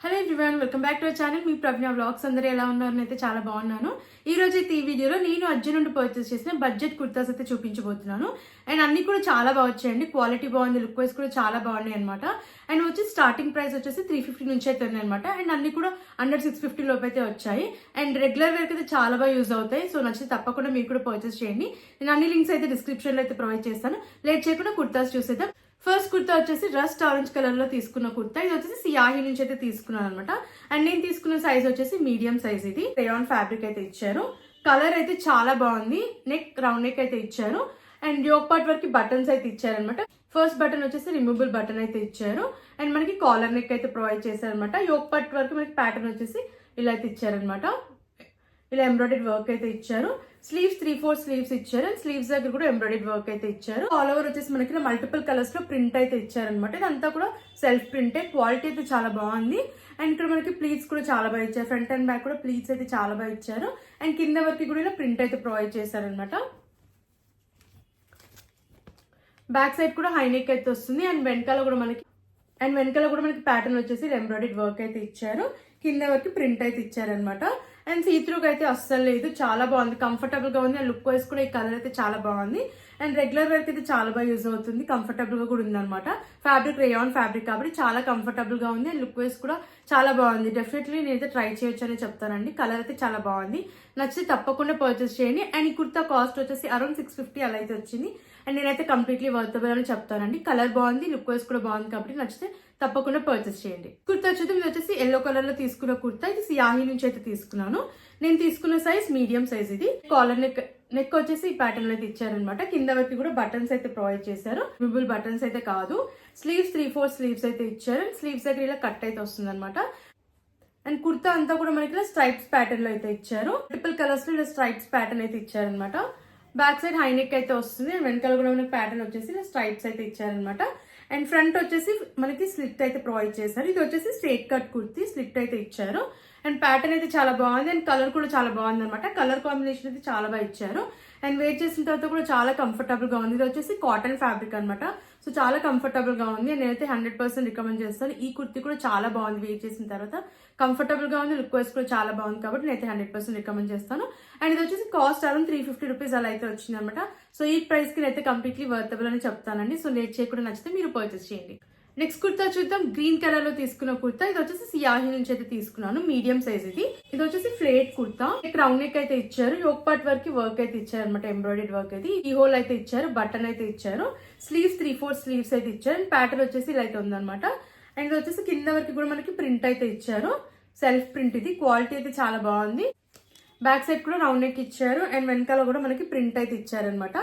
Hello everyone, welcome back to our channel. మీ Pragna vlogs. అందరూ ఎలా ఉన్నారని అయితే చాలా బాగున్నాను. ఈ రోజు అయితే ఈ వీడియోలో నేను అర్జున్ నుండి పర్చేస్ చేసిన బడ్జెట్ కుర్తాస్ అయితే చూపించబోతున్నాను. అండ్ అన్ని కూడా చాలా బాగా వచ్చాయండి. క్వాలిటీ బాగుంది, లుక్ వైజ్ కూడా చాలా బాగున్నాయి అనమాట. అండ్ వచ్చి స్టార్టింగ్ ప్రైస్ వచ్చేసి 350 నుంచి అయితే ఉన్నాయి అనమాట. అండ్ అన్ని కూడా అండర్ 650 లోపు అయితే వచ్చాయి. అండ్ రెగ్యులర్ వేర్ అయితే చాలా బాగా యూజ్ అవుతాయి. సో నచ్చితే తప్పకుండా మీరు కూడా పర్చేస్ చేయండి. నేను అన్ని లింక్స్ అయితే డిస్క్రిప్షన్ లో అయితే ప్రొవైడ్ చేస్తాను. లేట్ చేయకుండా కుర్తాస్ చూసేద్దాం. ఫస్ట్ కుర్తా వచ్చేసి రస్ట్ ఆరెంజ్ కలర్ లో తీసుకున్న కుర్తా. ఇది వచ్చేసి సియాహి నుంచి అయితే తీసుకున్నాను అనమాట. అండ్ నేను తీసుకున్న సైజ్ వచ్చేసి మీడియం సైజ్. ఇది రేయాన్ ఫ్యాబ్రిక్ అయితే ఇచ్చారు. కలర్ అయితే చాలా బాగుంది. నెక్ రౌండ్ నెక్ అయితే ఇచ్చారు. అండ్ యోక్ పార్ట్ వరకు బటన్స్ అయితే ఇచ్చారనమాట. ఫస్ట్ బటన్ వచ్చేసి రిమూవబుల్ బటన్ అయితే ఇచ్చారు. అండ్ మనకి కాలర్ నెక్ అయితే ప్రొవైడ్ చేశారనమాట. యోక్ పార్ట్ వరకు మనకి ప్యాటర్న్ వచ్చేసి ఇలా అయితే ఇచ్చారనమాట. ఇలా ఎంబ్రాయిడరీ వర్క్ అయితే ఇచ్చారు. స్లీవ్స్ 3/4 స్లీవ్స్ ఇచ్చారు. అండ్ స్లీవ్స్ దగ్గర కూడా ఎంబ్రాయిడరీ వర్క్ అయితే ఇచ్చారు. ఆల్ ఓవర్ వచ్చేసి మనకి మల్టిపుల్ కలర్స్ లో ప్రింట్ అయితే ఇచ్చారనమాట. ఇదంతా కూడా సెల్ఫ్ ప్రింటే. క్వాలిటీ అయితే చాలా బాగుంది. అండ్ ఇక్కడ మనకి ప్లీట్స్ కూడా చాలా బాగా ఇచ్చారు. ఫ్రంట్ అండ్ బ్యాక్ కూడా ప్లీట్స్ అయితే చాలా బాగా ఇచ్చారు. అండ్ కింద వరకు కూడా ఇలా ప్రింట్ అయితే ప్రొవైడ్ చేశారనమాట. బ్యాక్ సైడ్ కూడా హై నెక్ అయితే వస్తుంది. అండ్ వెనకాల కూడా మనకి ప్యాటర్న్ వచ్చేసి ఎంబ్రాయిడరీ వర్క్ అయితే ఇచ్చారు. కింద వరకు ప్రింట్ అయితే ఇచ్చారనమాట. అండ్ సీత్రూకి అయితే అస్సలు లేదు. చాలా బాగుంది, కంఫర్టబుల్ గా ఉంది. అండ్ లుక్ వైజ్ కూడా ఈ కలర్ అయితే చాలా బాగుంది. అండ్ రెగ్యులర్ వేర్ అయితే చాలా బాగా యూజ్ అవుతుంది. కంఫర్టబుల్ గా కూడా ఉంది అనమాట. ఫ్యాబ్రిక్ రేయాన్ ఫ్యాబ్రిక్ కాబట్టి చాలా కంఫర్టబుల్ గా ఉంది. అండ్ లుక్ వైజ్ కూడా చాలా బాగుంది. డెఫినెట్లీ నేనైతే ట్రై చేయొచ్చు అని చెప్తానండి. కలర్ అయితే చాలా బాగుంది. నచ్చితే తప్పకుండా పర్చేస్ చేయండి. అండ్ ఈ కుర్తా కాస్ట్ వచ్చేసి అరౌండ్ 650 అలా అయితే వచ్చింది. అండ్ నేనైతే కంప్లీట్లీ వర్తబుల్ అని చెప్తానండి. కలర్ బాగుంది, లుక్ వైజ్ కూడా బాగుంది కాబట్టి నచ్చితే తప్పకుండా పర్చేస్ చేయండి. కుర్తా వచ్చేసి ఇది వచ్చేసి ఎల్లో కలర్ లో తీసుకున్న కుర్తా. ఇది సియాహి నుంచి అయితే తీసుకున్నాను. నేను తీసుకున్న సైజ్ మీడియం సైజ్. ఇది కాలర్ నెక్ వచ్చేసి ఈ ప్యాటర్న్ అయితే ఇచ్చారనమాట. కింద వరకు కూడా బటన్స్ అయితే ప్రొవైడ్ చేశారు. రిమూవబుల్ బటన్స్ అయితే కాదు. స్లీవ్స్ 3/4 స్లీవ్స్ అయితే ఇచ్చారు. స్లీవ్స్ దగ్గర ఇలా కట్ అయితే వస్తుంది అనమాట. అండ్ కుర్తా అంతా కూడా మనకి ఇలా స్ట్రైప్స్ ప్యాటర్న్ లో అయితే ఇచ్చారు. ట్రిపుల్ కలర్స్ లో ఇలా స్ట్రైప్స్ ప్యాటర్న్ అయితే ఇచ్చారనమాట. బ్యాక్ సైడ్ హై నెక్ అయితే వస్తుంది. అండ్ వెనకాల కూడా మనకి ప్యాటర్న్ వచ్చేసి ఇలా స్ట్రైప్స్ అయితే ఇచ్చారనమాట. అండ్ ఫ్రంట్ వచ్చేసి మనకి స్లిట్ అయితే ప్రొవైడ్ చేశారు. ఇది వచ్చేసి స్ట్రైట్ కట్ కుర్తి, స్లిట్ అయితే ఇచ్చారు. అండ్ ప్యాటర్న్ అయితే చాలా బాగుంది. అండ్ కలర్ కూడా చాలా బాగుంది అనమాట. కలర్ కాంబినేషన్ అయితే చాలా బాగా ఇచ్చారు. అండ్ వేర్ చేసిన తర్వాత కూడా చాలా కంఫర్టబుల్ గా ఉంది. ఇది వచ్చేసి కాటన్ ఫ్యాబ్రిక్ అనమాట. సో చాలా కంఫర్టబుల్ గా ఉంది. నేనైతే 100% రికమెండ్ చేస్తాను. ఈ కుర్తి కూడా చాలా బాగుంది. వేర్ చేసిన తర్వాత కంఫర్టబుల్ గా ఉంది. లుక్ వైజ్ కూడా చాలా బాగుంది కాబట్టి నేనైతే 100% రికమెండ్ చేస్తాను. అండ్ ఇది వచ్చేసి కాస్ట్ అరౌండ్ 350 రూపీస్ అలా అయితే వచ్చింది అనమాట. సో ఈ ప్రైస్ కి నేనైతే కంప్లీట్లీ వర్తబుల్ అని చెప్తానండి. సో లేట్ చేయకుండా నచ్చితే మీరు పర్చేస్ చేయండి. నెక్స్ట్ కుర్తా చూద్దాం. గ్రీన్ కలర్ లో తీసుకున్న కుర్తా. ఇది వచ్చేసి సియాహి నుంచి అయితే తీసుకున్నాను. Medium size. ఇది వచ్చేసి ఫ్లేట్ కుర్తా. రౌండ్ నెక్ అయితే ఇచ్చారు. యోక్ పార్ట్ వరకు వర్క్ అయితే ఇచ్చారు అనమాట. ఎంబ్రాయిడరీ వర్క్ అయితే ఈ హోల్ అయితే ఇచ్చారు. బటన్ అయితే ఇచ్చారు. స్లీవ్స్ 3/4 స్లీవ్స్ అయితే ఇచ్చారు. అండ్ ప్యాటర్న్ వచ్చేసి ఇలా అయితే ఉందన్నమాట. అండ్ ఇది వచ్చేసి కింద వరకు కూడా మనకి ప్రింట్ అయితే ఇచ్చారు. Self print. ఇది క్వాలిటీ అయితే చాలా బాగుంది. బ్యాక్ సైడ్ కూడా రౌండ్ నెక్ ఇచ్చారు. అండ్ వెనకాల కూడా మనకి ప్రింట్ అయితే ఇచ్చారనమాట.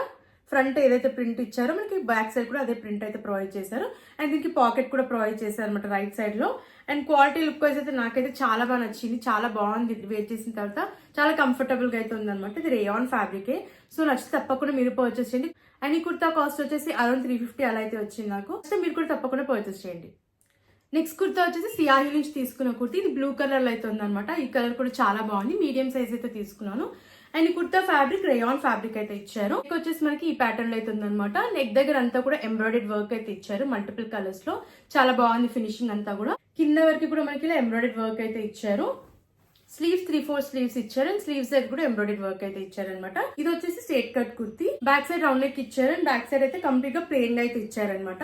ఫ్రంట్ ఏదైతే ప్రింట్ ఇచ్చారో మనకి బ్యాక్ సైడ్ కూడా అదే ప్రింట్ అయితే ప్రొవైడ్ చేశారు. అండ్ దీనికి పాకెట్ కూడా ప్రొవైడ్ చేశారు అనమాట రైట్ సైడ్ లో. అండ్ క్వాలిటీ లుక్ వైజ్ అయితే నాకైతే చాలా బాగా నచ్చింది. చాలా బాగుంది. వేర్ చేసిన తర్వాత చాలా కంఫర్టబుల్ గా అయితే ఉందన్నమాట. ఇది రేయాన్ ఫ్యాబ్రికే. సో నచ్చితే తప్పకుండా మీరు పర్చేస్ చేయండి. అండ్ ఈ కుర్తా కాస్ట్ వచ్చేసి అరౌండ్ 350 అలా అయితే వచ్చింది నాకు. మీరు కూడా తప్పకుండా పర్చేస్ చేయండి. నెక్స్ట్ కుర్తా వచ్చేసి సియాహి నుంచి తీసుకున్న కుర్తి. ఇది బ్లూ కలర్ లో అయితే ఉందన్నమాట. ఈ కలర్ కూడా చాలా బాగుంది. మీడియం సైజ్ అయితే తీసుకున్నాను. అండ్ ఈ కుర్తా ఫ్యాబ్రిక్ రేయాన్ ఫ్యాబ్రిక్ అయితే ఇచ్చారు. నెక్ వచ్చేసి మనకి ఈ ప్యాటర్న్ లో అయితే ఉందన్నమాట. నెక్ దగ్గర అంతా కూడా ఎంబ్రాయిడరీ వర్క్ అయితే ఇచ్చారు. మల్టిపుల్ కలర్స్ లో చాలా బాగుంది ఫినిషింగ్ అంతా కూడా. కింద వరకు కూడా మనకి ఇలా ఎంబ్రాయిడరీ వర్క్ అయితే ఇచ్చారు. స్లీవ్స్ 3/4 స్లీవ్స్ ఇచ్చారు. అండ్ స్లీవ్స్ దగ్గర కూడా ఎంబ్రాయిడరీ వర్క్ అయితే ఇచ్చారనమాట. ఇది వచ్చేసి straight cut kurti. Back side round neck ఇచ్చారు. అండ్ బ్యాక్ సైడ్ అయితే కంప్లీట్ గా ప్లెయిన్ గా అయితే ఇచ్చారనమాట.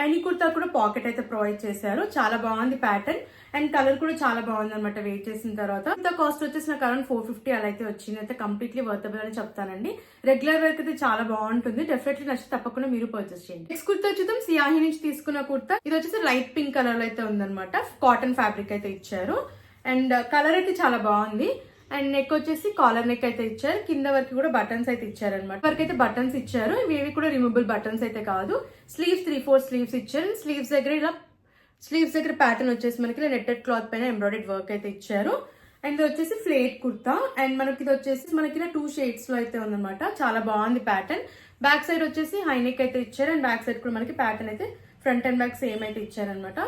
అండ్ ఈ కుర్తా కూడా పాకెట్ అయితే ప్రొవైడ్ చేశారు. చాలా బాగుంది ప్యాటర్న్. అండ్ కలర్ కూడా చాలా బాగుంది అనమాట. వెయిట్ చేసిన తర్వాత కుర్తా కాస్ట్ వచ్చేసి నాకు అరౌండ్ 450 అలా అయితే వచ్చింది. అయితే కంప్లీట్లీ వర్తబుల్ అని చెప్తానండి. రెగ్యులర్ వేర్ అయితే చాలా బాగుంటుంది. డెఫినెట్లీ నచ్చితే తప్పకుండా మీరు పర్చేస్ చేయండి. నెక్స్ట్ కుర్తా చూద్దాం. సియాహి నుంచి తీసుకున్న కుర్తా. ఇది వచ్చేసి లైట్ పింక్ కలర్ లో అయితే ఉందన్నమాట. కాటన్ ఫ్యాబ్రిక్ అయితే ఇచ్చారు. అండ్ కలర్ అయితే చాలా బాగుంది. అండ్ నెక్ వచ్చేసి కాలర్ నెక్ అయితే ఇచ్చారు. కింద వరకు కూడా బటన్స్ అయితే ఇచ్చారు అనమాట. వరకు అయితే బటన్స్ ఇచ్చారు. ఇవి కూడా రిమూవబుల్ బటన్స్ అయితే కాదు. స్లీవ్స్ 3/4 స్లీవ్స్ ఇచ్చారు. స్లీవ్స్ దగ్గర ప్యాటర్న్ వచ్చేసి మనకి నెట్టెడ్ క్లాత్ పైన ఎంబ్రాయిడరీ వర్క్ అయితే ఇచ్చారు. అండ్ ఇది వచ్చేసి ఫ్లేట్ కుర్తా. అండ్ మనకి ఇది వచ్చేసి మనకి 2 షేడ్స్ లో అయితే ఉందన్నమాట. చాలా బాగుంది ప్యాటర్న్. బ్యాక్ సైడ్ వచ్చేసి హై నెక్ అయితే ఇచ్చారు. అండ్ బ్యాక్ సైడ్ కూడా మనకి ప్యాటర్న్ అయితే ఫ్రంట్ అండ్ బ్యాక్ సేమ్ అయితే ఇచ్చారనమాట.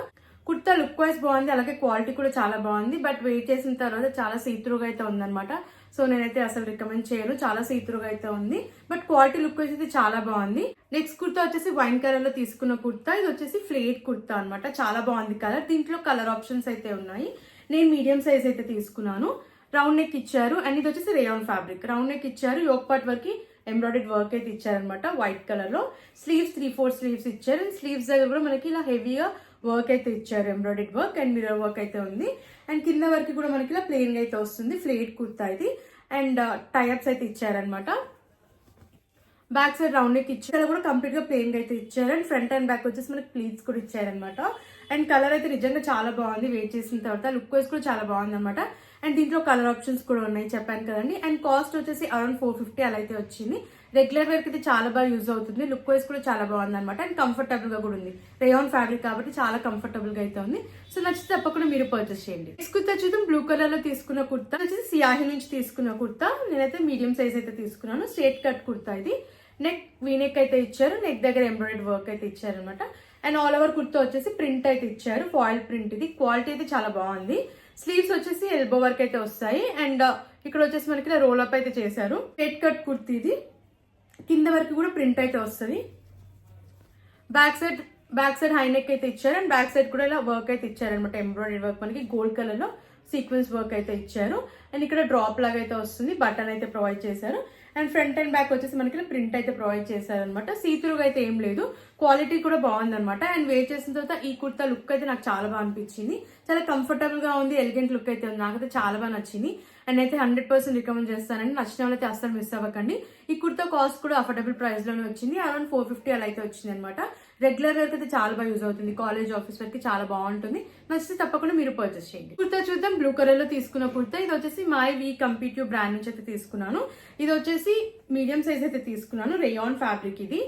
కుర్తా లుక్ వైజ్ బాగుంది, అలాగే క్వాలిటీ కూడా చాలా బాగుంది. బట్ వెయిట్ చేసిన తర్వాత చాలా సీత్రూగా అయితే ఉందన్నమాట. సో నేనైతే అసలు రికమెండ్ చేయను, చాలా సీత్రూగా అయితే ఉంది. బట్ క్వాలిటీ లుక్ వైజ్ అయితే చాలా బాగుంది. నెక్స్ట్ కుర్తా వచ్చేసి వైన్ కలర్ లో తీసుకున్న కుర్తా. ఇది వచ్చేసి ఫ్లేట్ కుర్తా అనమాట, చాలా బాగుంది కలర్. దీంట్లో కలర్ ఆప్షన్స్ అయితే ఉన్నాయి. నేను మీడియం సైజ్ అయితే తీసుకున్నాను. రౌండ్ నెక్ ఇచ్చారు అండ్ ఇది వచ్చేసి రేయాన్ ఫ్యాబ్రిక్. రౌండ్ నెక్ ఇచ్చారు, యోక్ పార్ట్ వరకు ఎంబ్రాయిడరీ వర్క్ అయితే ఇచ్చారనమాట వైట్ కలర్ లో. స్లీవ్స్ 3/4 స్లీవ్స్ ఇచ్చారు. అండ్ స్లీవ్స్ దగ్గర కూడా మనకి ఇలా హెవీగా వర్క్ అయితే ఇచ్చారు, embroidery work and mirror work అయితే ఉంది. అండ్ కింద వరకు కూడా మనకి ఇలా ప్లెయిన్ గా అయితే వస్తుంది, ఫ్లేట్ కుర్తా ఇది. అండ్ టైఅప్స్ అయితే ఇచ్చారనమాట. బ్యాక్ సైడ్ రౌండ్ నెక్ ఇచ్చారు, కూడా కంప్లీట్ గా ప్లెయిన్ గా అయితే ఇచ్చారు. అండ్ ఫ్రంట్ అండ్ బ్యాక్ వచ్చేసి మనకి ప్లీట్స్ కూడా ఇచ్చారనమాట. అండ్ కలర్ అయితే నిజంగా చాలా బాగుంది, వెయిట్ చేసిన తర్వాత లుక్ వైజ్ కూడా చాలా బాగుంది అనమాట. అండ్ దీంట్లో కలర్ ఆప్షన్స్ కూడా ఉన్నాయి, చెప్పాను కదండి. అండ్ కాస్ట్ వచ్చేసి అరౌండ్ 450 అలా అయితే వచ్చింది. రెగ్యులర్ వేర్ అయితే చాలా బాగా యూజ్ అవుతుంది, లుక్ వైజ్ కూడా చాలా బాగుంది అనమాట. అండ్ కంఫర్టబుల్ గా కూడా ఉంది, రేయాన్ ఫ్యాబ్రిక్ కాబట్టి చాలా కంఫర్టబుల్ గా అయితే ఉంది. సో నచ్చితే తప్పకుండా మీరు పర్చేస్ చేయండి. నెక్స్ట్ కుర్తా చూద్దాం. బ్లూ కలర్ లో తీసుకున్న కుర్తా వచ్చేసి సియాహి నుంచి తీసుకున్న కుర్తా. నేనైతే మీడియం సైజ్ అయితే తీసుకున్నాను. స్ట్రేట్ కట్ కుర్తా ఇది. నెక్ వీనెక్ అయితే ఇచ్చారు, నెక్ దగ్గర ఎంబ్రాయిడరీ వర్క్ అయితే ఇచ్చారు అనమాట. అండ్ ఆల్ ఓవర్ కుర్తా వచ్చేసి ప్రింట్ అయితే ఇచ్చారు, ఫాయిల్ ప్రింట్ ఇది. క్వాలిటీ అయితే చాలా బాగుంది. స్లీవ్స్ వచ్చేసి ఎల్బో వర్క్ అయితే వస్తాయి. అండ్ ఇక్కడ వచ్చేసి మనకి రోల్ అప్ అయితే చేశారు. స్ట్రేట్ కట్ కుర్తీ ఇది. కింద వరకు కూడా ప్రింట్ అయితే వస్తుంది. బ్యాక్ సైడ్ హై నెక్ అయితే ఇచ్చారు. అండ్ బ్యాక్ సైడ్ కూడా ఇలా వర్క్ అయితే ఇచ్చారు అనమాట, ఎంబ్రాయిడరీ వర్క్ మనకి గోల్డ్ కలర్ లో సీక్వెన్స్ వర్క్ అయితే ఇచ్చారు. అండ్ ఇక్కడ డ్రాప్ లాగా అయితే వస్తుంది, బటన్ అయితే ప్రొవైడ్ చేశారు. అండ్ ఫ్రంట్ అండ్ బ్యాక్ వచ్చేసి మనకి ప్రింట్ అయితే ప్రొవైడ్ చేశారు అనమాట. సీత్రూగా అయితే ఏం లేదు, క్వాలిటీ కూడా బాగుంది అనమాట. అండ్ వేర్ చేసిన తర్వాత ఈ కుర్తా లుక్ అయితే నాకు చాలా బాగా అనిపించింది, చాలా కంఫర్టబుల్ గా ఉంది, ఎలిగెంట్ లుక్ అయితే ఉంది. నాకైతే చాలా బాగా నచ్చింది అండ్ అయితే 100% రికమెండ్ చేస్తానండి. నచ్చిన వాళ్ళైతే అస్సలు మిస్ అవ్వకండి. ఈ కుర్తా కాస్ట్ కూడా అఫోర్డబుల్ ప్రైస్ లోనే వచ్చింది, అరౌండ్ 450 అలా అయితే వచ్చింది అనమాట. రెగ్యులర్ వేర్ అయితే చాలా బాగా యూజ్ అవుతుంది, కాలేజ్ ఆఫీస్ వరకు చాలా బాగుంటుంది. నచ్చితే తప్పకుండా మీరు పర్చేస్ చేయండి. కుర్తా చూద్దాం. బ్లూ కలర్ లో తీసుకున్న కుర్తా. ఇది వచ్చేసి మై వీ కంపీటివ్ బ్రాండ్ నుంచి అయితే తీసుకున్నాను. ఇది వచ్చేసి మీడియం సైజ్ అయితే తీసుకున్నాను, రేయాన్ ఫ్యాబ్రిక్ ఇది.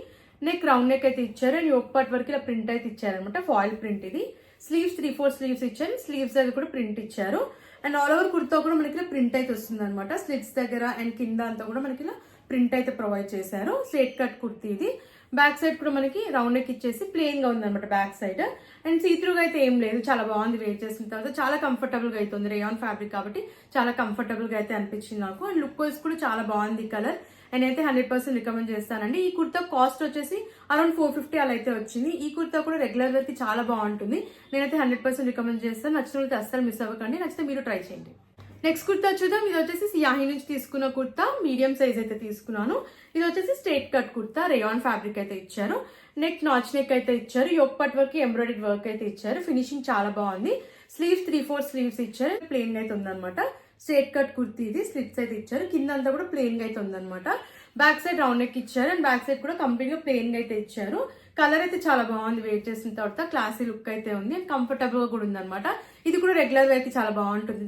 నెక్ రౌండ్ నెక్ అయితే ఇచ్చారు అండ్ యోక్ పార్ట్ వరకు ఇలా ప్రింట్ అయితే ఇచ్చారనమాట, ఫాయిల్ ప్రింట్ ఇది. స్లీవ్స్ 3/4 స్లీవ్స్ ఇచ్చారు, స్లీవ్స్ దగ్గర కూడా ప్రింట్ ఇచ్చారు. అండ్ ఆల్ ఓవర్ కుర్తా కూడా మనకి ఇలా ప్రింట్ అయితే వస్తుంది అనమాట. స్లిట్స్ దగ్గర అండ్ కింద అంతా కూడా మనకి ఇలా ప్రింట్ అయితే ప్రొవైడ్ చేశారు. స్ట్రేట్ కట్ కుర్తీ ఇది. బ్యాక్ సైడ్ కూడా మనకి రౌండ్ నెక్ ఇచ్చేసి ప్లెయిన్ గా ఉంది అనమాట బ్యాక్ సైడ్. అండ్ సీత్రూగా అయితే ఏం లేదు, చాలా బాగుంది. వేర్ చేసిన తర్వాత చాలా కంఫర్టబుల్ గా అయితే ఉంది, రేయాన్ ఫ్యాబ్రిక్ కాబట్టి చాలా కంఫర్టబుల్ గా అయితే అనిపించింది నాకు. అండ్ లుక్ వైజ్ కూడా చాలా బాగుంది కలర్. అండ్ అయితే 100% రికమెండ్ చేస్తానండి. ఈ కుర్తా కాస్ట్ వచ్చేసి అరౌండ్ 450 అలా అయితే వచ్చింది. ఈ కుర్తా కూడా రెగ్యులర్ వేర్ కి చాలా బాగుంటుంది, నేనైతే 100% రికమెండ్ చేస్తాను. నచ్చిన వాళ్ళకి అస్సలు మిస్ అవ్వకండి, నచ్చితే మీరు ట్రై చేయండి. నెక్స్ట్ కుర్తా చూద్దాం. ఇది వచ్చేసి సియాహి నుంచి తీసుకున్న కుర్తా, మీడియం సైజ్ అయితే తీసుకున్నాను. ఇది వచ్చేసి straight cut kurta, rayon fabric అయితే ఇచ్చారు. నెక్ నాచ్ నెక్ అయితే ఇచ్చారు, యోక్ పార్ట్ వరకు ఎంబ్రాయిడరీ వర్క్ అయితే ఇచ్చారు. ఫినిషింగ్ చాలా బాగుంది. స్లీవ్స్ 3/4 స్లీవ్స్ ఇచ్చారు, ప్లెయిన్ గా అయితే ఉందన్నమాట. స్ట్రేట్ కట్ కుర్తీ ఇది. స్లిట్స్ అయితే ఇచ్చారు, కింద అంతా కూడా ప్లెయిన్ గా అయితే ఉందన్నమాట. బ్యాక్ సైడ్ రౌండ్ నెక్ ఇచ్చారు అండ్ బ్యాక్ సైడ్ కూడా కంప్లీట్ గా ప్లెయిన్ గా అయితే ఇచ్చారు. కలర్ అయితే చాలా బాగుంది, వేర్ చేసిన తర్వాత క్లాసీ లుక్ అయితే ఉంది అండ్ కంఫర్టబుల్ గా కూడా ఉంది అనమాట. ఇది కూడా రెగ్యులర్ వేర్ కి చాలా బాగుంటుంది,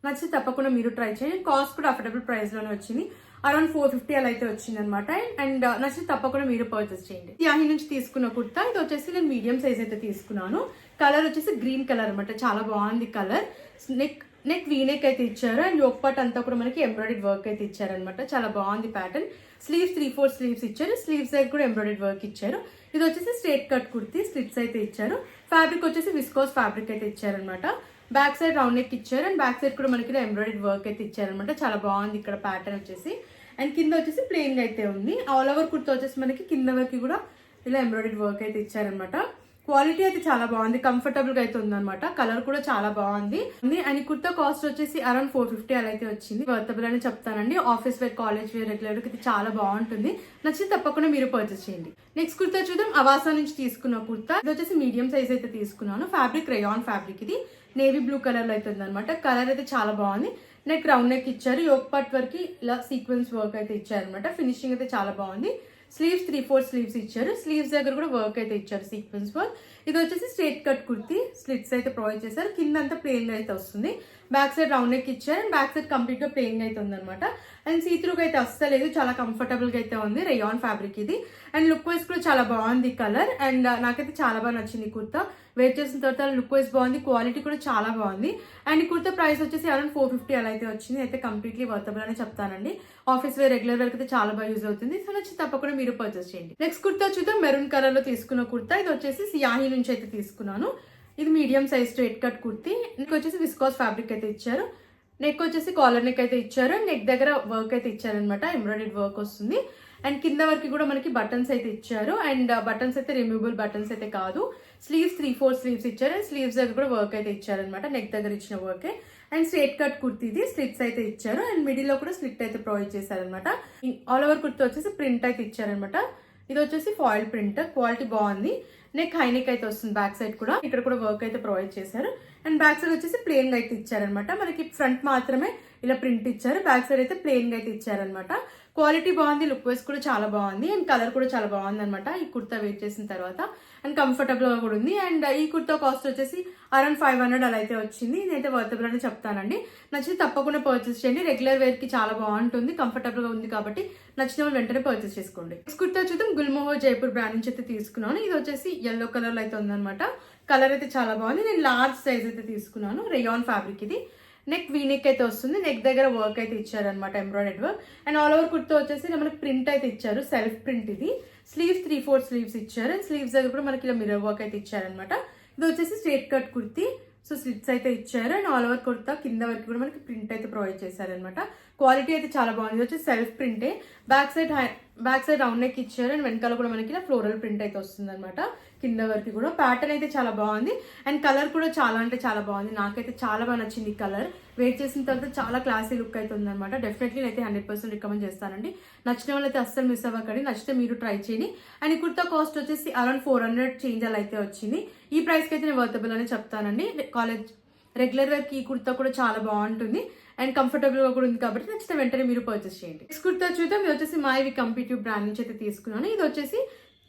నచ్చితే తప్పకుండా మీరు ట్రై చేయండి. కాస్ట్ కూడా అఫోర్డబుల్ ప్రైస్ లోనే వచ్చింది, అరౌండ్ 450 అలా అయితే వచ్చింది అనమాట. అండ్ నచ్చితే తప్పకుండా మీరు పర్చేస్ చేయండి. సియాహి నుంచి తీసుకున్న కుర్తా. ఇది వచ్చేసి నేను మీడియం సైజ్ అయితే తీసుకున్నాను. కలర్ వచ్చేసి గ్రీన్ కలర్ అనమాట, చాలా బాగుంది కలర్. నెక్ వీనెక్ అయితే ఇచ్చారు అండ్ యోక్ పార్ట్ అంతా కూడా మనకి ఎంబ్రాయిడరీ వర్క్ అయితే ఇచ్చారనమాట, చాలా బాగుంది ప్యాటర్న్. స్లీవ్స్ 3/4 స్లీవ్స్ ఇచ్చారు, స్లీవ్స్ దగ్గర కూడా ఎంబ్రాయిడరీ వర్క్ ఇచ్చారు. ఇది వచ్చేసి స్ట్రేట్ కట్ కుర్తీ, స్లిట్స్ అయితే ఇచ్చారు. ఫ్యాబ్రిక్ వచ్చేసి విస్కోస్ ఫ్యాబ్రిక్ అయితే ఇచ్చారనమాట. బ్యాక్ సైడ్ రౌండ్ నెక్ ఇచ్చారు అండ్ బ్యాక్ సైడ్ కూడా మనకి ఎంబ్రాయిడరీ వర్క్ అయితే ఇచ్చారనమాట, చాలా బాగుంది ఇక్కడ ప్యాటర్న్ వచ్చేసి. అండ్ కింద వచ్చేసి ప్లెయిన్ గా అయితే ఉంది. ఆల్ ఓవర్ కుర్తా వచ్చేసి మనకి కింద వరకు కూడా ఇలా ఎంబ్రాయిడరీ వర్క్ అయితే ఇచ్చారనమాట. క్వాలిటీ అయితే చాలా బాగుంది, కంఫర్టబుల్ గా అయితే ఉందన్నమాట. కలర్ కూడా చాలా బాగుంది. అండ్ కుర్తా కాస్ట్ వచ్చేసి అరౌండ్ 450 అలా అయితే వచ్చింది. వర్తబుల్ అని చెప్తానండి. Office wear, college wear, regular ఇది చాలా బాగుంటుంది, నచ్చితే తప్పకుండా మీరు పర్చేస్ చేయండి. నెక్స్ట్ కుర్తా చూద్దాం. అవాసా నుంచి తీసుకున్న కుర్తా. ఇది వచ్చేసి మీడియం సైజ్ అయితే తీసుకున్నాను. ఫ్యాబ్రిక్ రేయాన్ ఫ్యాబ్రిక్ ఇది. నేవీ బ్లూ కలర్ లో అయితే ఉందన్నమాట. కలర్ అయితే చాలా బాగుంది. నెక్ రౌండ్ నెక్ ఇచ్చారు, యోక్ పార్ట్ వరకు ఇలా సీక్వెన్స్ వర్క్ అయితే ఇచ్చారనమాట. ఫినిషింగ్ అయితే చాలా బాగుంది. స్లీవ్స్ 3/4 స్లీవ్స్ ఇచ్చారు, స్లీవ్స్ దగ్గర కూడా వర్క్ అయితే ఇచ్చారు, సీక్వెన్స్ వర్క్. ఇది వచ్చేసి స్ట్రేట్ కట్ కుర్తీ, స్లిట్స్ అయితే ప్రొవైడ్ చేశారు. కింద అంతా ప్లెయిన్ గా అయితే వస్తుంది. బ్యాక్ సైడ్ రౌండ్ నెక్ ఇచ్చారు అండ్ బ్యాక్ సైడ్ కంప్లీట్ గా ప్లెయిన్ గా అయితే ఉందన్నమాట. అండ్ సీత్రూగా అయితే అస్సలేదు, చాలా కంఫర్టబుల్ గా అయితే ఉంది. రేయాన్ ఫ్యాబ్రిక్ ఇది. అండ్ లుక్ వైజ్ కూడా చాలా బాగుంది కలర్. అండ్ నాకైతే చాలా బాగా నచ్చింది కుర్తా. వేర్ చేసిన తర్వాత లుక్ వైజ్ బాగుంది, క్వాలిటీ కూడా చాలా బాగుంది. అండ్ ఈ కుర్తా ప్రైస్ వచ్చేసి అరౌండ్ 450 అలా అయితే వచ్చింది. అయితే కంప్లీట్లీ వర్తబుల్ అని చెప్తానండి. ఆఫీస్ వేర్, రెగ్యులర్ వేర్ అయితే చాలా బాగా యూజ్ అవుతుంది. సో నచ్చి తప్పకుండా మీరు పర్చేస్ చేయండి. నెక్స్ట్ కుర్తా చూద్దాం. మెరూన్ కలర్ లో తీసుకున్న కుర్తా. ఇది వచ్చేసి సియాహి నుంచి అయితే తీసుకున్నాను. ఇది medium size straight cut kurti. Neck వచ్చేసి విస్కాస్ ఫ్యాబ్రిక్ అయితే ఇచ్చారు. నెక్ వచ్చేసి కాలర్ నెక్ అయితే ఇచ్చారు. నెక్ దగ్గర వర్క్ అయితే ఇచ్చారనమాట, ఎంబ్రాయిడరీ వర్క్ వస్తుంది. అండ్ కింద వరకు కూడా మనకి బటన్స్ అయితే ఇచ్చారు. అండ్ బటన్స్ అయితే రిమూవబుల్ బటన్స్ అయితే కాదు. స్లీవ్స్ 3/4 స్లీవ్స్ ఇచ్చారు. అండ్ స్లీవ్స్ దగ్గర కూడా వర్క్ అయితే ఇచ్చారనమాట, నెక్ దగ్గర ఇచ్చిన వర్కే. అండ్ స్ట్రైట్ కట్ కుర్తీ ఇది, స్లిట్స్ అయితే ఇచ్చారు. అండ్ మిడిల్ లో కూడా స్లిట్ అయితే ప్రొవైడ్ చేశారనమాట. ఆల్ ఓవర్ కుర్తీ వచ్చేసి ప్రింట్ అయితే ఇచ్చారనమాట. ఇది వచ్చేసి ఫాయిల్ ప్రింట్, క్వాలిటీ బాగుంది. నెక్ హై నెక్ అయితే వస్తుంది. బ్యాక్ సైడ్ కూడా ఇక్కడ కూడా వర్క్ అయితే ప్రొవైడ్ చేశారు. అండ్ బ్యాక్ సైడ్ వచ్చేసి ప్లెయిన్ గా అయితే ఇచ్చారనమాట. మనకి ఫ్రంట్ మాత్రమే ఇలా ప్రింట్ ఇచ్చారు, బ్యాక్ సైడ్ అయితే ప్లెయిన్ గా అయితే ఇచ్చారనమాట. క్వాలిటీ బాగుంది, లుక్ వైస్ కూడా చాలా బాగుంది. అండ్ కలర్ కూడా చాలా బాగుంది అనమాట ఈ కుర్తా వేర్ చేసిన తర్వాత. అండ్ కంఫర్టబుల్ గా కూడా ఉంది. అండ్ ఈ కుర్తా కాస్ట్ వచ్చేసి అరౌండ్ 500 అలా అయితే వచ్చింది. నేనైతే వర్తబుల్ అని చెప్తానండి. నచ్చితే తప్పకుండా పర్చేస్ చేయండి. రెగ్యులర్ వేర్ కి చాలా బాగుంటుంది, కంఫర్టబుల్ గా ఉంది కాబట్టి నచ్చిన వాళ్ళు వెంటనే పర్చేస్ చేసుకోండి. నెక్స్ట్ కుర్తా చూద్దాం. గుల్మోహర్ జైపూర్ బ్రాండ్ నుంచి అయితే తీసుకున్నాను. ఇది వచ్చేసి ఎల్లో కలర్ లో అయితే ఉందన్నమాట. కలర్ అయితే చాలా బాగుంది. నేను లార్జ్ సైజ్ అయితే తీసుకున్నాను. రేయాన్ ఫ్యాబ్రిక్ ఇది. నెక్ వీ నెక్ అయితే వస్తుంది. నెక్ దగ్గర వర్క్ అయితే ఇచ్చారనమాట, embroidery work. And all over kurta వచ్చేసి మనకి ప్రింట్ అయితే ఇచ్చారు, సెల్ఫ్ ప్రింట్ ఇది. స్లీవ్స్ 3/4 స్లీవ్స్ ఇచ్చారు. అండ్ స్లీవ్స్ దగ్గర కూడా మనకి ఇలా మిర్రర్ వర్క్ అయితే ఇచ్చారనమాట. ఇది వచ్చేసి straight cut kurti. So slits అయితే ఇచ్చారు. అండ్ ఆల్ ఓవర్ కుర్తా కింద వరకు కూడా మనకి ప్రింట్ అయితే ప్రొవైడ్ చేశారనమాట. క్వాలిటీ అయితే చాలా బాగుంది. ఇది వచ్చేసి సెల్ఫ్ ప్రింటే. బ్యాక్ సైడ్ రౌండ్ నెక్ ఇచ్చారు. అండ్ వెనకాల కూడా మనకి ఇలా ఫ్లోరల్ ప్రింట్ అయితే వస్తుంది అనమాట. కింద వరకు కూడా ప్యాటర్న్ అయితే చాలా బాగుంది. అండ్ కలర్ కూడా చాలా అంటే చాలా బాగుంది. నాకైతే చాలా బాగా నచ్చింది ఈ కలర్. వేర్ చేసిన తర్వాత చాలా క్లాసీ లుక్ అయితే ఉందన్నమాట. డెఫినెట్లీ అయితే 100% రికమెండ్ చేస్తానండి. నచ్చిన వాళ్ళైతే అస్సలు మిస్ అవ్వకండి. నచ్చితే మీరు ట్రై చేయండి. అండ్ ఈ కుర్తా కాస్ట్ వచ్చేసి అరౌండ్ 400 చేంజ్ అలా అయితే వచ్చింది. ఈ ప్రైస్కి అయితే నేను వర్తబుల్ అని చెప్తానండి. కాలేజ్ రెగ్యులర్ వేర్ కి ఈ కుర్తా కూడా చాలా బాగుంటుంది. అండ్ కంఫర్టబుల్ గా కూడా ఉంది కాబట్టి నచ్చితే వెంటనే మీరు పర్చేస్ చేయండి. నెక్స్ట్ కుర్తా చూద్దాం. ఇది వచ్చేసి మాయవి కంపిటివ్ బ్రాండ్ నుంచి అయితే తీసుకున్నాను. ఇది వచ్చేసి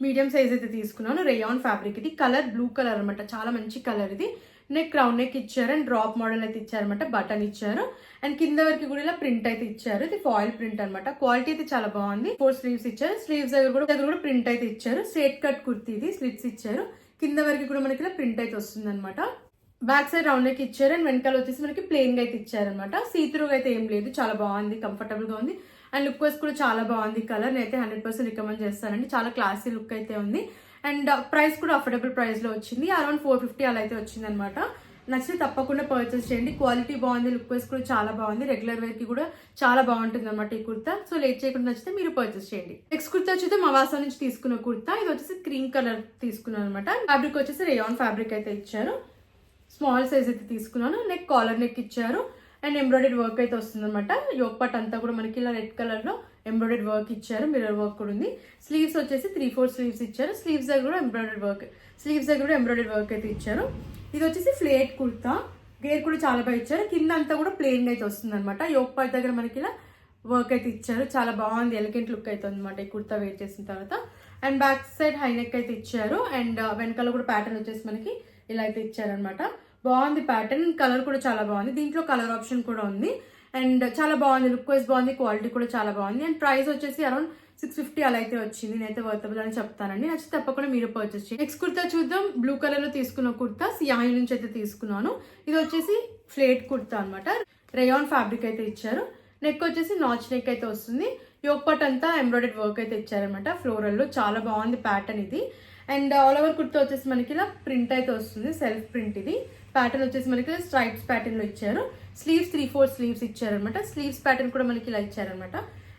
మీడియం సైజ్ అయితే తీసుకున్నాను. రేయాన్ ఫ్యాబ్రిక్ ఇది. కలర్ బ్లూ కలర్ అనమాట, చాలా మంచి కలర్ ఇది. నెక్ రౌండ్ నెక్ ఇచ్చారు. అండ్ డ్రాప్ మోడల్ అయితే ఇచ్చారనమాట, బటన్ ఇచ్చారు. అండ్ కింద వరకు కూడా ఇలా ప్రింట్ అయితే ఇచ్చారు. ఇది ఫాయిల్ ప్రింట్ అనమాట. క్వాలిటీ అయితే చాలా బాగుంది. 4 స్లీవ్స్ ఇచ్చారు. స్లీవ్స్ దగ్గర కూడా ప్రింట్ అయితే ఇచ్చారు. స్ట్రైట్ కట్ కుర్తీ ఇది, స్లిట్స్ ఇచ్చారు. కింద వరకు కూడా మనకి ఇలా ప్రింట్ అయితే వస్తుంది అనమాట. బ్యాక్ సైడ్ రౌండ్ నెక్ ఇచ్చారు. అండ్ వెనకాల వచ్చేసి మనకి ప్లెయిన్ గా అయితే ఇచ్చారనమాట. సీత్రూగా అయితే ఏం లేదు, చాలా బాగుంది, కంఫర్టబుల్ గా ఉంది. అండ్ లుక్ వైస్ కూడా చాలా బాగుంది. కలర్ అయితే 100% రికమెండ్ చేస్తానండి. చాలా క్లాసీ లుక్ అయితే ఉంది. అండ్ ప్రైస్ కూడా అఫోర్డబుల్ ప్రైస్ లో వచ్చింది. అరౌండ్ 450 అలా అయితే వచ్చింది అనమాట. నచ్చితే తప్పకుండా పర్చేస్ చేయండి. క్వాలిటీ బాగుంది, లుక్ వైస్ కూడా చాలా బాగుంది. రెగ్యులర్ వేర్ కి కూడా చాలా బాగుంటుంది అనమాట ఈ కుర్తా. సో లేట్ చేయకుండా నచ్చితే మీరు పర్చేస్ చేయండి. నెక్స్ట్ కుర్తా వచ్చి మవాసా నుంచి తీసుకున్న కుర్తా. ఇది వచ్చేసి క్రీమ్ కలర్ తీసుకున్నాను అనమాట. ఫ్యాబ్రిక్ వచ్చేసి రేయాన్ ఫ్యాబ్రిక్ అయితే ఇచ్చారు. స్మాల్ సైజ్ అయితే తీసుకున్నాను. నెక్ కాలర్ నెక్ ఇచ్చారు. అండ్ ఎంబ్రాయిడరీ వర్క్ అయితే వస్తుంది అనమాట. యోక్ పార్ట్ అంతా కూడా మనకి ఇలా రెడ్ కలర్ లో ఎంబ్రాయిడరీ వర్క్ ఇచ్చారు, మిర్రర్ వర్క్ కూడా ఉంది. స్లీవ్స్ వచ్చేసి 3/4 స్లీవ్స్ ఇచ్చారు. స్లీవ్స్ దగ్గర కూడా ఎంబ్రాయిడరీ వర్క్ అయితే ఇచ్చారు. ఇది వచ్చేసి ఫ్లేట్ కుర్తా. గేర్ కూడా చాలా బాగా ఇచ్చారు. కింద అంతా కూడా ప్లెయిన్ అయితే వస్తుంది అనమాట. యోక్ పార్ట్ దగ్గర మనకి ఇలా వర్క్ అయితే ఇచ్చారు. చాలా బాగుంది, ఎలిగెంట్ లుక్ అయితే అనమాట ఈ కుర్తా వేర్ చేసిన తర్వాత. And back side high neck అయితే ఇచ్చారు. అండ్ వెనకాల కూడా ప్యాటర్న్ వచ్చేసి మనకి ఇలా అయితే ఇచ్చారనమాట. బాగుంది ప్యాటర్న్. కలర్ కూడా చాలా బాగుంది. దీంట్లో కలర్ ఆప్షన్ కూడా ఉంది. అండ్ చాలా బాగుంది, లుక్ వైజ్ బాగుంది, క్వాలిటీ కూడా చాలా బాగుంది. అండ్ ప్రైస్ వచ్చేసి అరౌండ్ 650 అలా అయితే వచ్చింది. నేనైతే వర్తబుల్ అని చెప్తానండి. నచ్చితే తప్పకుండా మీరు పర్చేస్ చేయండి. నెక్స్ట్ కుర్తా చూద్దాం. బ్లూ కలర్ లో తీసుకున్న కుర్తా సియాహి నుంచి అయితే తీసుకున్నాను. ఇది వచ్చేసి ఫ్లేట్ కుర్తా అనమాట. రేయాన్ ఫ్యాబ్రిక్ అయితే ఇచ్చారు. నెక్ వచ్చేసి నాచ్ నెక్ అయితే వస్తుంది. యోక్ పార్ట్ అంతా ఎంబ్రాయిడరీ వర్క్ అయితే ఇచ్చారనమాట ఫ్లోరల్ లో. చాలా బాగుంది ప్యాటర్న్ ఇది. అండ్ ఆల్ ఓవర్ కుర్తా వచ్చేసి మనకి ఇలా ప్రింట్ అయితే వస్తుంది, సెల్ఫ్ ప్రింట్ ఇది. ప్యాటర్న్ వచ్చేసి మనకి స్ట్రైప్స్ ప్యాటర్న్ లో ఇచ్చారు. స్లీవ్స్ 3/4 స్లీవ్స్ ఇచ్చారనమాట. స్లీవ్స్ ప్యాటర్న్ కూడా మనకి ఇలా ఇచ్చారనమాట.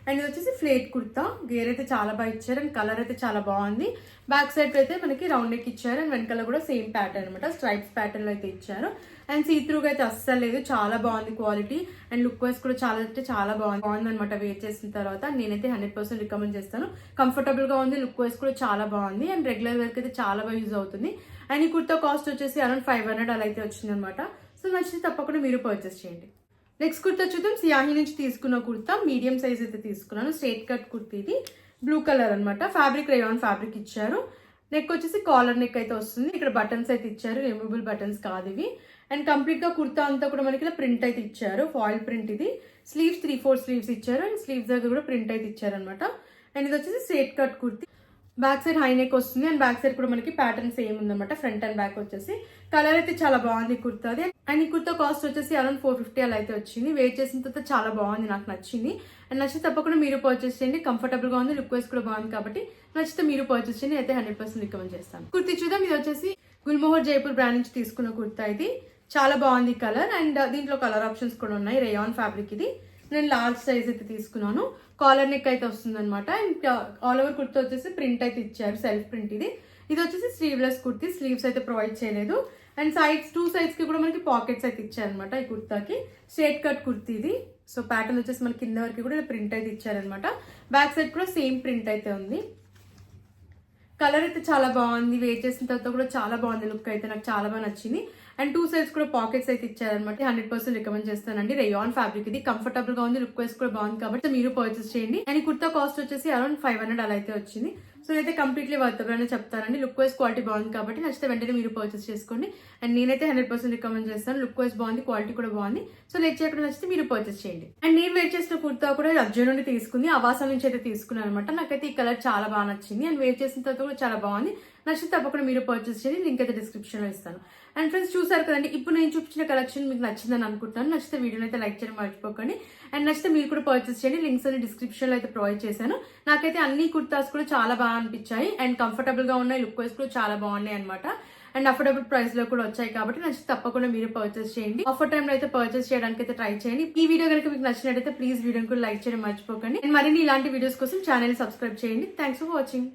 అండ్ ఇది వచ్చేసి ఫ్లేట్ కుర్తా. గేర్ అయితే చాలా బాగా ఇచ్చారు. అండ్ కలర్ అయితే చాలా బాగుంది. బ్యాక్ సైడ్ అయితే మనకి రౌండ్ నెక్ ఇచ్చారు. అండ్ వెనకాల కూడా సేమ్ ప్యాటర్న్ అనమాట, స్ట్రైప్స్ ప్యాటర్న్ లో అయితే ఇచ్చారు. అండ్ సీత్రూగా అయితే అస్సలు లేదు, చాలా బాగుంది క్వాలిటీ. అండ్ లుక్ వైస్ కూడా చాలా అంటే చాలా బాగుంది అనమాట వేర్ చేసిన తర్వాత. నేనైతే 100% రికమెండ్ చేస్తాను. కంఫర్టబుల్ గా ఉంది, లుక్ వైస్ కూడా చాలా బాగుంది. అండ్ రెగ్యులర్ వేర్ అయితే చాలా బాగా యూజ్ అవుతుంది. అండ్ ఈ కుర్తా కాస్ట్ వచ్చేసి అరౌండ్ 500 అలా అయితే వచ్చింది అనమాట. సో నచ్చితే తప్పకుండా మీరు పర్చేస్ చేయండి. నెక్స్ట్ కుర్తా చూద్దాం. సియాహి నుంచి తీసుకున్న కుర్తా. మీడియం సైజ్ అయితే తీసుకున్నాను. స్ట్రైట్ కట్ కుర్తీ ఇది. బ్లూ కలర్ అనమాట. ఫ్యాబ్రిక్ రేయాన్ ఫ్యాబ్రిక్ ఇచ్చారు. నెక్ వచ్చేసి కాలర్ నెక్ అయితే వస్తుంది. ఇక్కడ బటన్స్ అయితే ఇచ్చారు, రిమూవబుల్ బటన్స్ కాదు ఇవి. అండ్ కంప్లీట్ గా కుర్తా అంతా కూడా మనకి ఇలా ప్రింట్ అయితే ఇచ్చారు, ఫాయిల్ ప్రింట్ ఇది. స్లీవ్స్ 3/4 స్లీవ్స్ ఇచ్చారు. అండ్ స్లీవ్స్ దగ్గర కూడా ప్రింట్ అయితే ఇచ్చారు అనమాట. అండ్ ఇది వచ్చేసి straight cut kurti. Back side high neck వస్తుంది. అండ్ బ్యాక్ సైడ్ కూడా మనకి ప్యాటర్న్ సేమ్ ఉందన్నమాట. ఫ్రంట్ అండ్ బ్యాక్ వచ్చేసి కలర్ అయితే చాలా బాగుంది కుర్తాది. అండ్ ఈ కుర్తా కాస్ట్ వచ్చేసి అరౌండ్ 450 అలా అయితే వచ్చింది. వేర్ చేసిన తర్వాత చాలా బాగుంది, నాకు నచ్చింది. అండ్ నచ్చితే తప్పకుండా మీరు పర్చేస్ చేయండి. కంఫర్టబుల్ గా ఉంది, లుక్ వైస్ కూడా బాగుంది కాబట్టి నచ్చితే మీరు పర్చేస్ చేయండి. అయితే 100% రికమెండ్ చేస్తాను. కుర్తీ చూద్దాం. ఇది వచ్చేసి గుల్మోహర్ జైపూర్ బ్రాండ్ నుంచి తీసుకున్న కుర్తా ఇది. చాలా బాగుంది కలర్. అండ్ దీంట్లో కలర్ ఆప్షన్స్ కూడా ఉన్నాయి. రేయాన్ ఫ్యాబ్రిక్ ఇది. నేను లార్జ్ సైజ్ అయితే తీసుకున్నాను. కాలర్ నెక్ అయితే వస్తుంది అనమాట. అండ్ ఆల్ ఓవర్ కుర్తా వచ్చేసి ప్రింట్ అయితే ఇచ్చారు, సెల్ఫ్ ప్రింట్ ఇది. ఇది వచ్చేసి స్లీవ్లెస్ కుర్తీ, స్లీవ్స్ అయితే ప్రొవైడ్ చేయలేదు. అండ్ సైడ్స్ 2 sides కి కూడా మనకి పాకెట్స్ అయితే ఇచ్చారనమాట ఈ కుర్తాకి. స్ట్రేట్ కట్ కుర్తీ ఇది. సో ప్యాటర్న్ వచ్చేసి మనకి కింద వరకు కూడా ప్రింట్ అయితే ఇచ్చారనమాట. బ్యాక్ సైడ్ కూడా సేమ్ ప్రింట్ అయితే ఉంది. కలర్ అయితే చాలా బాగుంది. వేర్ చేసిన తర్వాత కూడా చాలా బాగుంది. లుక్ అయితే నాకు చాలా బాగా నచ్చింది. అండ్ 2 sides కూడా పాకెట్స్ అయితే ఇచ్చారనమాట. 100% రికమెండ్ చేస్తానండి. రేయాన్ ఫ్యాబ్రిక్ ఇది. కంఫర్టబుల్ గా ఉంది, లుక్ వైస్ కూడా బాగుంది కాబట్టి మీరు పర్చేస్ చేయండి. అండ్ ఈ కుర్తా కాస్ట్ వచ్చేసి అరౌండ్ 500 అలా అయితే వచ్చింది. సో నేనైతే కంప్లీట్లీ వర్తబుల్ అని చెప్తానండి. లుక్ వైస్ క్వాలిటీ బాగుంది కాబట్టి నచ్చితే వెంటనే మీరు పర్చేస్ చేసుకోండి. అండ్ నేనైతే 100% రికమెండ్ చేస్తాను. లుక్ వైస్ బాగుంది, క్వాలిటీ కూడా బాగుంది. సో లేట్ చేయకుండా నచ్చితే మీరు పర్చేస్ చేయండి. అండ్ నేను వేర్ చేసిన కుర్తా కూడా అర్జున్ నుండి తీసుకుంది, అవాసా నుంచి అయితే తీసుకున్నాను అనమాట. నాకైతే ఈ కలర్ చాలా బాగా నచ్చింది. అండ్ వేర్ చేసిన తర్వాత కూడా చాలా బాగుంది. నచ్చితే తప్పకుండా మీరు పర్చేస్ చేయండి. లింక్ అయితే డిస్క్రిప్షన్ లో ఇస్తాను. అండ్ ఫ్రెండ్స్ చూసారు కదండి, ఇప్పుడు నేను చూపించిన కలెక్షన్ మీకు నచ్చిందని అనుకుంటున్నాను. నచ్చితే వీడియోని అయితే లైక్ చేయడం మర్చిపోకండి. అండ్ నచ్చితే మీరు కూడా పర్చేస్ చేయండి. లింక్స్ అన్ని డిస్క్రిప్షన్ లో అయితే ప్రొవైడ్ చేశాను. నాకైతే అన్ని కుర్తాస్ కూడా చాలా బాగా అనిపించాయి. అండ్ కంఫర్టబుల్ గా ఉన్నాయి, లుక్ వైస్ కూడా చాలా బాగున్నాయి అనమాట. అండ్ అఫోర్డబుల్ ప్రైస్ లో కూడా వచ్చాయి కాబట్టి నచ్చితే తప్పకుండా మీరు పర్చేస్ చేయండి. ఆఫర్ టైం లో అయితే పర్చేస్ చేయడానికి అయితే ట్రై చేయండి. ఈ వీడియో కనుక మీకు నచ్చినట్టయితే ప్లీజ్ వీడియోని కూడా లైక్ చేయడం మర్చిపోకండి. అండ్ మరిన్ని ఇలాంటి వీడియోస్ కోసం ఛానల్ సబ్స్క్రైబ్ చేయండి. Thanks for watching.